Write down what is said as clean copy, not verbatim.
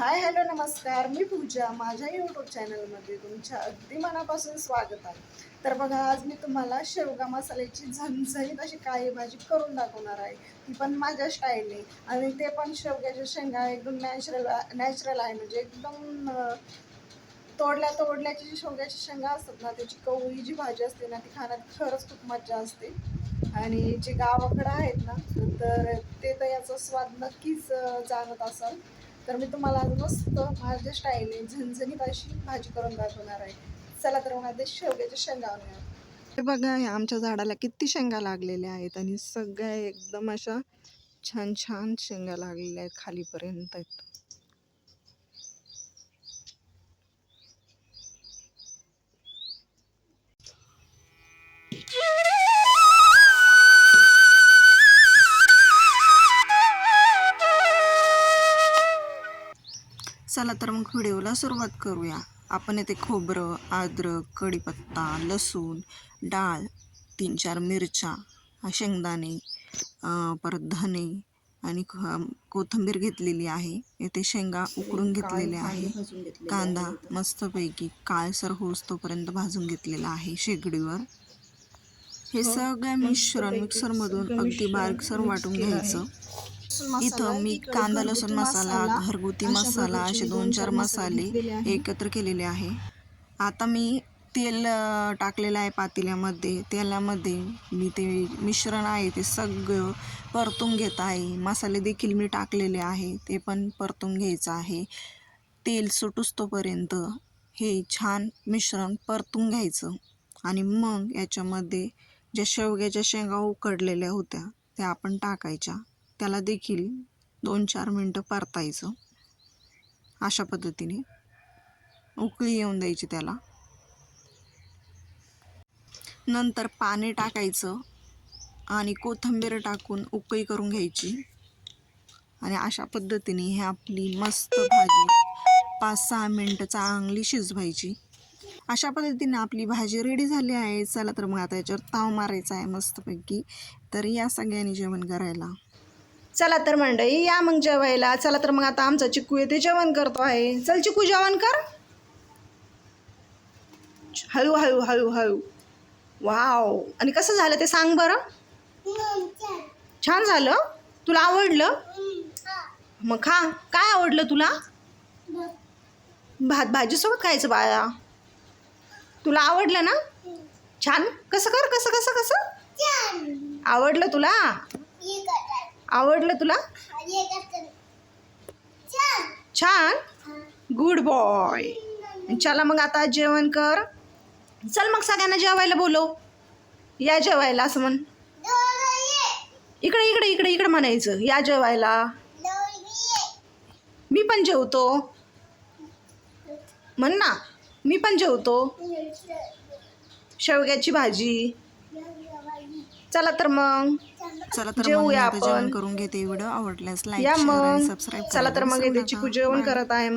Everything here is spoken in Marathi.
हाय हॅलो नमस्कार, मी पूजा. माझ्या यूट्यूब चॅनलमध्ये तुमच्या अगदी मनापासून स्वागत आहे. तर बघा, आज मी तुम्हाला शेवगा मसाल्याची झणझणीत अशी काळी भाजी करून दाखवणार आहे. ती पण माझ्या स्टाईलने, आणि ते पण शेवग्याच्या शेंगा एकदम नॅचरल आहे. म्हणजे एकदम तोडल्याची जी शेवग्याची शेंगा असतात ना, त्याची कवळी जी भाजी असते ना, ती खाण्यात खरंच खूप मजा असते. आणि जे गावाकडं आहेत ना, तर ते तर याचा स्वाद नक्कीच जाणत असाल. तर मी तुम्हाला आज मस्त माझ्या स्टाईलने झणझणीत अशी भाजी करून दाखवणार आहे. चला तर मग आता शेवग्याच्या शेंगा आणूया. हे बघा, हे आमच्या झाडाला किती शेंगा लागलेल्या आहेत, आणि सगळ्या एकदम अशा छान छान शेंगा लागलेल्या आहेत, खालीपर्यंत आहेत. चला तर मग व्हिडिओला सुरुवात करूया. आपण येथे खोबरं, अद्रक, कढीपत्ता, लसूण, डाळ, 3-4 मिरच्या, शेंगदाणे, परत धने आणि कोथिंबीर घेतलेली आहे. येथे शेंगा उकडून घेतलेल्या आहे. कांदा मस्तपैकी काळसर होईस्तोपर्यंत भाजून घेतलेला आहे शेगडीवर. हे सगळं मिश्रण मिक्सरमधून अगदी बारीकसर वाटून घ्यायचं. इथं मी कांदा लसूण मसाला, घरगुती मसाला असे 2-4 मसाले एकत्र केलेले आहे. आता मी तेल टाकलेलं आहे पातेल्यामध्ये. तेलामध्ये मी ते मिश्रण आहे ते सगळं परतून घेत आहे. मसाले देखील मी टाकलेले आहे, ते पण परतून घ्यायचं आहे. तेल सुटूस्तोपर्यंत हे छान मिश्रण परतून घ्यायचं. आणि मग याच्यामध्ये ज्या शेवग्याच्या शेंगा उकडलेल्या होत्या त्या आपण टाकायच्या. त्याला देखील 2-4 मिनटं परतायचं. अशा पद्धतीने उकळी येऊन द्यायची त्याला. नंतर पाणी टाकायचं आणि कोथिंबीर टाकून उकळी करून घ्यायची. आणि अशा पद्धतीने ही आपली मस्त भाजी 5-6 मिनटं चांगली शिजवायची. अशा पद्धतीने आपली भाजी रेडी झाली आहे. चला तर मग आता याच्यावर ताव मारायचा आहे मस्तपैकी. तर या सगळ्यांनी जेवण करायला. चला तर मंडळी, या मग जेवायला. चला तर मग आता आमचा चिकू येते जेवण करतो आहे. चल चिकू, जेवण कर. हळू हळू हळू हळू. वाव, आणि कसं झालं ते सांग बरं. छान झालं. तुला आवडलं? मग खा. काय आवडलं तुला? भात भाजीसोबत खायचं बाळा. तुला आवडलं ना? छान. कसं कर, कसं कसं कसं आवडलं तुला? आवडलं तुला? छान. Good boy. चला मग आता जेवण कर. चल मग सगळ्यांना जेवायला बोलव. या जेवायला असं म्हण. इकडे इकडे इकडे इकडे म्हणायचं, या जेवायला. मी पण जेवतो म्हण ना. मी पण जेवतो. शेवग्याची भाजी. चला तर मग जेवूया आपण. जेवण करून घेते. व्हिडिओ आवडल्यास लाईक, या शेअर आणि मग. सबस्क्राईब चला करायला तर मग विसरू येते नका. चिकू जेवण बाय. करत आहे.